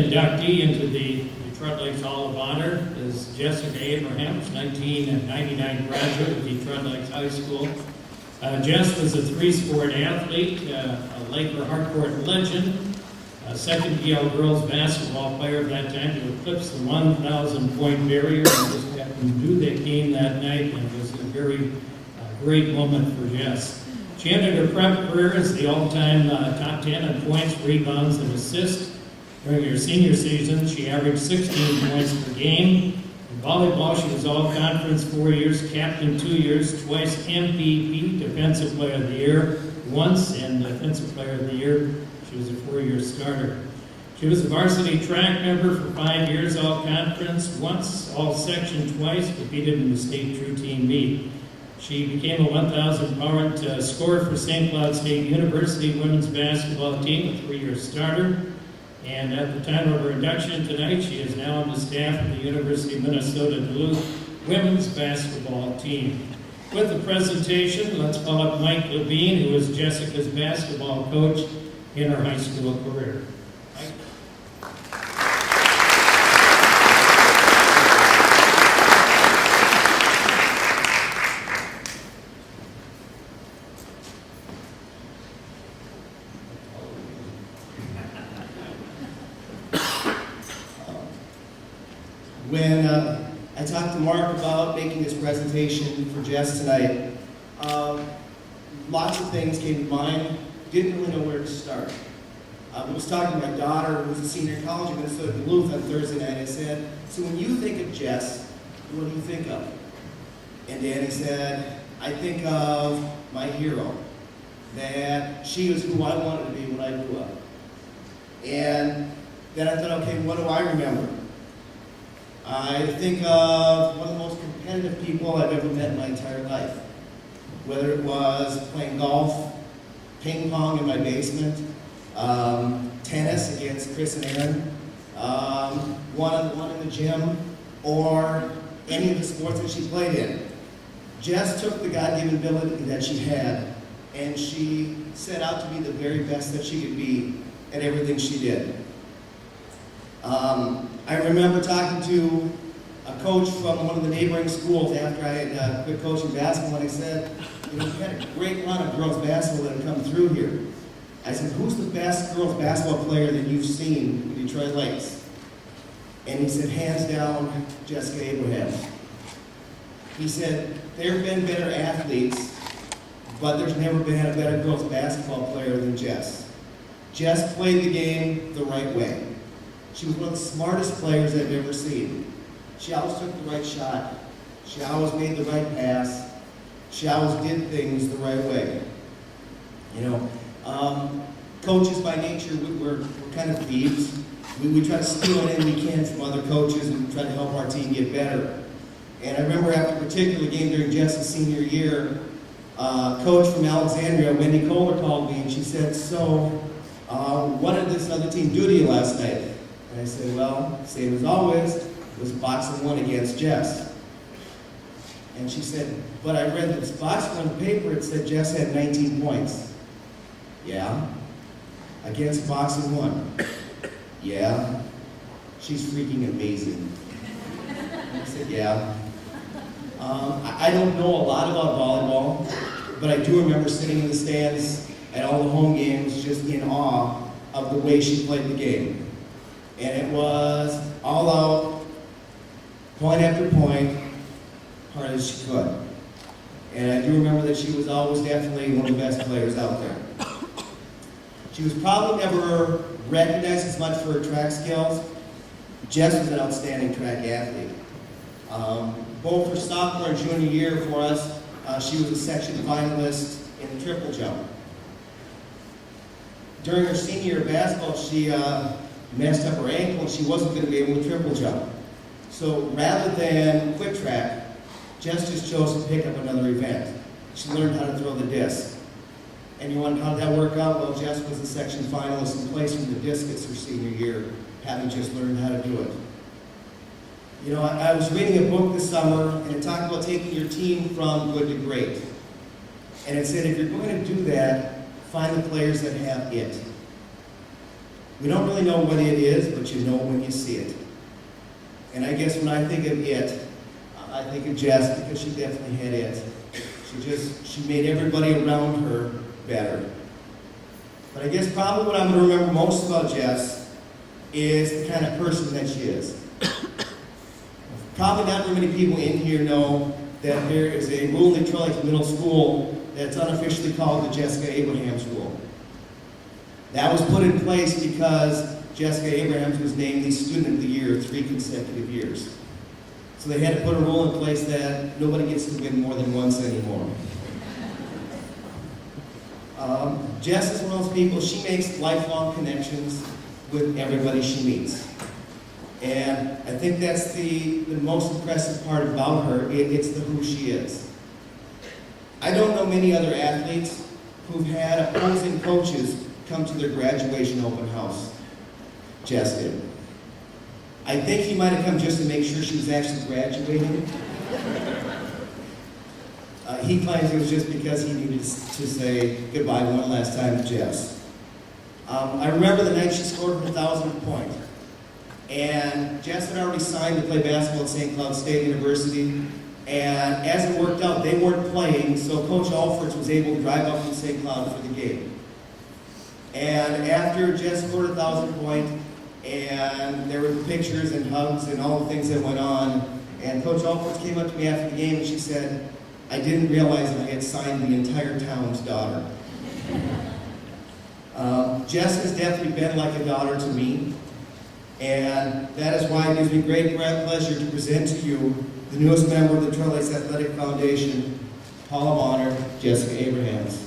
inductee into the Detroit Lakes Hall of Honor is Jessica Abrahams, 1999 graduate of Detroit Lakes High School. Jess was a three-sport athlete, a Laker hardcourt legend, a second Yale girls basketball player of that time to eclipse the 1,000-point barrier, and just happened to do that game that night, and it was a very great moment for Jess. She ended her prep career as the all-time top 10 in points, rebounds, and assists. During her senior season, she averaged 16 points per game. In volleyball, she was all-conference 4 years, captain 2 years, twice MVP, Defensive Player of the Year, once, and Defensive Player of the Year. She was a 4-year starter. She was a varsity track member for 5 years, all-conference once, all-section twice, competed in the state true team meet. She became a 1,000-point scorer for St. Cloud State University women's basketball team, a 3-year starter. And at the time of her induction tonight, she is now on the staff of the University of Minnesota Duluth women's basketball team. With the presentation, let's call up Mike Levine, who was Jessica's basketball coach in her high school career. Mike? When I talked to Mark about making this presentation for Jess tonight, lots of things came to mind. Didn't really know where to start. I was talking to my daughter, who was a senior in college in Minnesota Duluth on Thursday night. I said, so when you think of Jess, what do you think of? And Danny said, I think of my hero, that she was who I wanted to be when I grew up. And then I thought, okay, what do I remember? I think of one of the most competitive people I've ever met in my entire life. Whether it was playing golf, ping pong in my basement, tennis against Chris and Aaron, one-on-one in the gym, or any of the sports that she played in. Jess took the God-given ability that she had, and she set out to be the very best that she could be at everything she did. I remember talking to a coach from one of the neighboring schools after I had quit coaching basketball, and I said, you know, we had a great run of girls basketball that had come through here. I said, who's the best girls basketball player that you've seen in Detroit Lakes? And he said, hands down, Jessica Abraham. He said, there have been better athletes, but there's never been a better girls basketball player than Jess. Jess played the game the right way. She was one of the smartest players I've ever seen. She always took the right shot. She always made the right pass. She always did things the right way. You know, coaches by nature, we're kind of thieves. We try to steal anything we can from other coaches and try to help our team get better. And I remember after a particular game during Jess's senior year, coach from Alexandria, Wendy Kohler, called me and she said, so, what did this other team do to you last night? And I said, well, same as always, it was boxing one against Jess. And she said, but I read this boxing on the paper, it said Jess had 19 points. Yeah. Against boxing one. Yeah. She's freaking amazing. And I said, yeah. I don't know a lot about volleyball, but I do remember sitting in the stands at all the home games just in awe of the way she played the game. And it was all out, point after point, hard as she could. And I do remember that she was always definitely one of the best players out there. She was probably never recognized as much for her track skills. Jess was an outstanding track athlete. Both her sophomore and junior year for us, she was a section finalist in the triple jump. During her senior year of basketball, she messed up her ankle and she wasn't going to be able to triple jump. So rather than quit track, Jess just chose to pick up another event. She learned how to throw the disc. And you wonder how did that work out? Well, Jess was a section finalist and placed from the discus her senior year, having just learned how to do it. You know, I was reading a book this summer and it talked about taking your team from good to great. And it said if you're going to do that, find the players that have it. We don't really know what it is, but you know when you see it. And I guess when I think of it, I think of Jess because she definitely had it. She made everybody around her better. But I guess probably what I'm going to remember most about Jess is the kind of person that she is. Probably not very many people in here know that there is a rural Detroit middle school that's unofficially called the Jessica Abraham School. That was put in place because Jessica Abrahams was named the Student of the Year 3 consecutive years. So they had to put a rule in place that nobody gets to win more than once anymore. Jess is one of those people, she makes lifelong connections with everybody she meets. And I think that's the most impressive part about her, it's the who she is. I don't know many other athletes who've had opposing coaches come to their graduation open house. Jess did. I think he might have come just to make sure she was actually graduating. He claims it was just because he needed to say goodbye one last time to Jess. I remember the night she scored her 1,000th point. And Jess had already signed to play basketball at St. Cloud State University. And as it worked out, they weren't playing, so Coach Alfords was able to drive up from St. Cloud for the game. And after Jess scored 1,000 point, and there were pictures and hugs and all the things that went on, and Coach Alfords came up to me after the game and she said, "I didn't realize I had signed the entire town's daughter." Jess has definitely been like a daughter to me, and that is why it gives me great pleasure to present to you the newest member of the Detroit Lakes Athletic Foundation, Hall of Honor, Jessica Abrahams.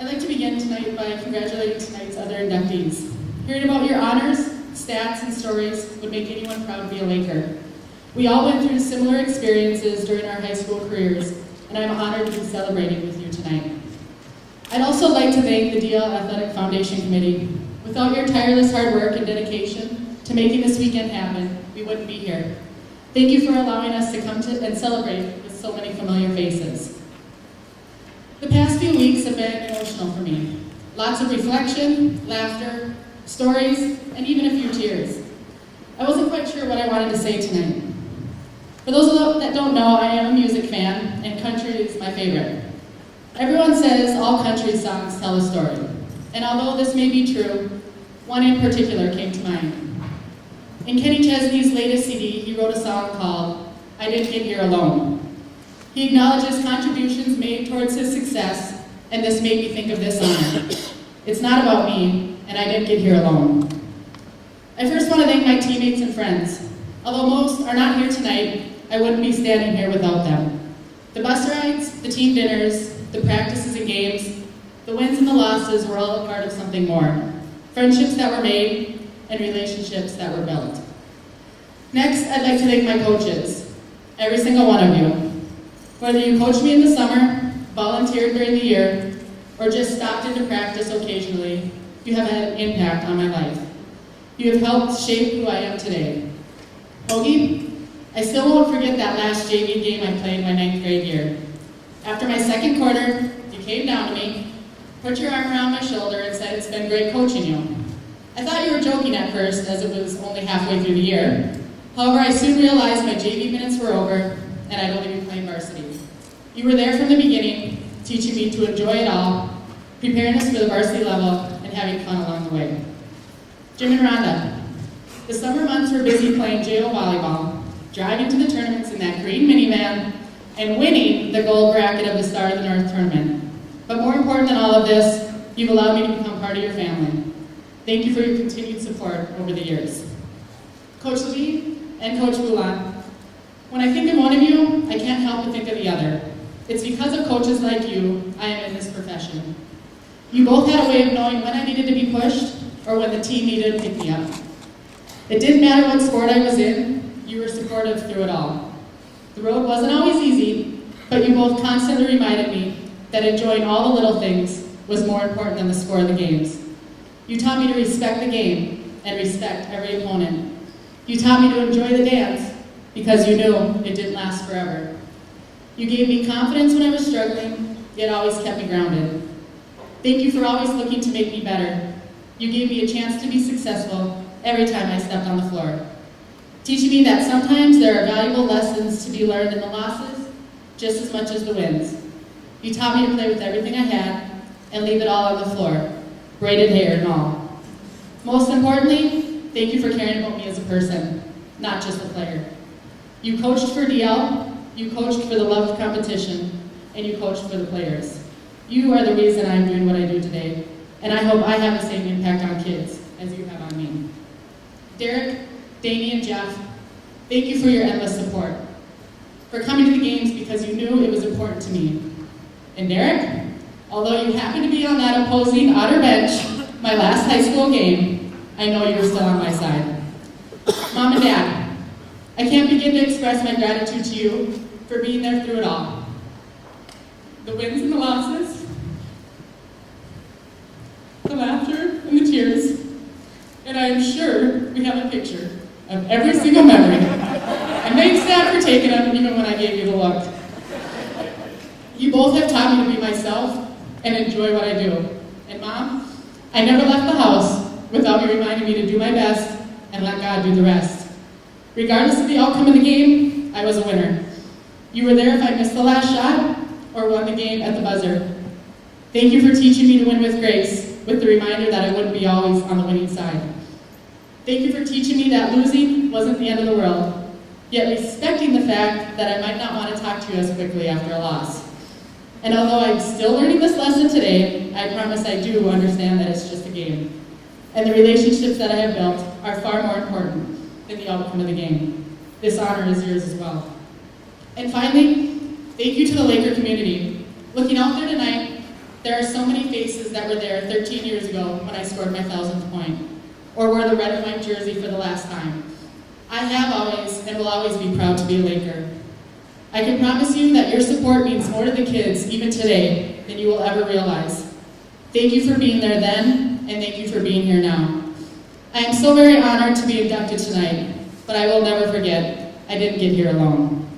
I'd like to begin tonight by congratulating tonight's other inductees. Hearing about your honors, stats, and stories would make anyone proud to be a Laker. We all went through similar experiences during our high school careers, and I'm honored to be celebrating with you tonight. I'd also like to thank the DL Athletic Foundation Committee. Without your tireless hard work and dedication to making this weekend happen, we wouldn't be here. Thank you for allowing us to come to and celebrate with so many familiar faces. The past few weeks have been emotional for me. Lots of reflection, laughter, stories, and even a few tears. I wasn't quite sure what I wanted to say tonight. For those that don't know, I am a music fan, and country is my favorite. Everyone says all country songs tell a story, and although this may be true, one in particular came to mind. In Kenny Chesney's latest CD, he wrote a song called "I Didn't Get Here Alone." He acknowledges contributions made towards his success, and this made me think of this honor. It's not about me, and I didn't get here alone. I first want to thank my teammates and friends. Although most are not here tonight, I wouldn't be standing here without them. The bus rides, the team dinners, the practices and games, the wins and the losses were all a part of something more. Friendships that were made, and relationships that were built. Next, I'd like to thank my coaches, every single one of you. Whether you coached me in the summer, volunteered during the year, or just stopped into practice occasionally, you have had an impact on my life. You have helped shape who I am today. Hoagie, I still won't forget that last JV game I played my 9th grade year. After my second quarter, you came down to me, put your arm around my shoulder, and said, "It's been great coaching you." I thought you were joking at first, as it was only halfway through the year. However, I soon realized my JV minutes were over, and I'd only be playing varsity. You were there from the beginning, teaching me to enjoy it all, preparing us for the varsity level, and having fun along the way. Jim and Rhonda, the summer months were busy playing JO volleyball, driving to the tournaments in that green minivan, and winning the gold bracket of the Star of the North tournament. But more important than all of this, you've allowed me to become part of your family. Thank you for your continued support over the years. Coach Levine and Coach Boulan, when I think of one of you, I can't help but think of the other. It's because of coaches like you, I am in this profession. You both had a way of knowing when I needed to be pushed or when the team needed to pick me up. It didn't matter what sport I was in, you were supportive through it all. The road wasn't always easy, but you both constantly reminded me that enjoying all the little things was more important than the score of the games. You taught me to respect the game and respect every opponent. You taught me to enjoy the dance because you knew it didn't last forever. You gave me confidence when I was struggling, yet always kept me grounded. Thank you for always looking to make me better. You gave me a chance to be successful every time I stepped on the floor, teaching me that sometimes there are valuable lessons to be learned in the losses just as much as the wins. You taught me to play with everything I had and leave it all on the floor, braided hair and all. Most importantly, thank you for caring about me as a person, not just a player. You coached for DL, you coached for the love of competition, and you coached for the players. You are the reason I'm doing what I do today, and I hope I have the same impact on kids as you have on me. Derek, Danny, and Jeff, thank you for your endless support, for coming to the games because you knew it was important to me. And Derek, although you happened to be on that opposing outer bench my last high school game, I know you were still on my side. Mom and Dad, I can't begin to express my gratitude to you for being there through it all. The wins and the losses, the laughter and the tears, and I am sure we have a picture of every single memory. And thanks, Dad, for taking them even when I gave you the look. You both have taught me to be myself and enjoy what I do. And Mom, I never left the house without you reminding me to do my best and let God do the rest. Regardless of the outcome of the game, I was a winner. You were there if I missed the last shot or won the game at the buzzer. Thank you for teaching me to win with grace, with the reminder that I wouldn't be always on the winning side. Thank you for teaching me that losing wasn't the end of the world, yet respecting the fact that I might not want to talk to you as quickly after a loss. And although I'm still learning this lesson today, I promise I do understand that it's just a game. And the relationships that I have built are far more important than the outcome of the game. This honor is yours as well. And finally, thank you to the Laker community. Looking out there tonight, there are so many faces that were there 13 years ago when I scored my 1,000th point, or wore the red and white jersey for the last time. I have always and will always be proud to be a Laker. I can promise you that your support means more to the kids, even today, than you will ever realize. Thank you for being there then, and thank you for being here now. I am so very honored to be inducted tonight, but I will never forget, I didn't get here alone.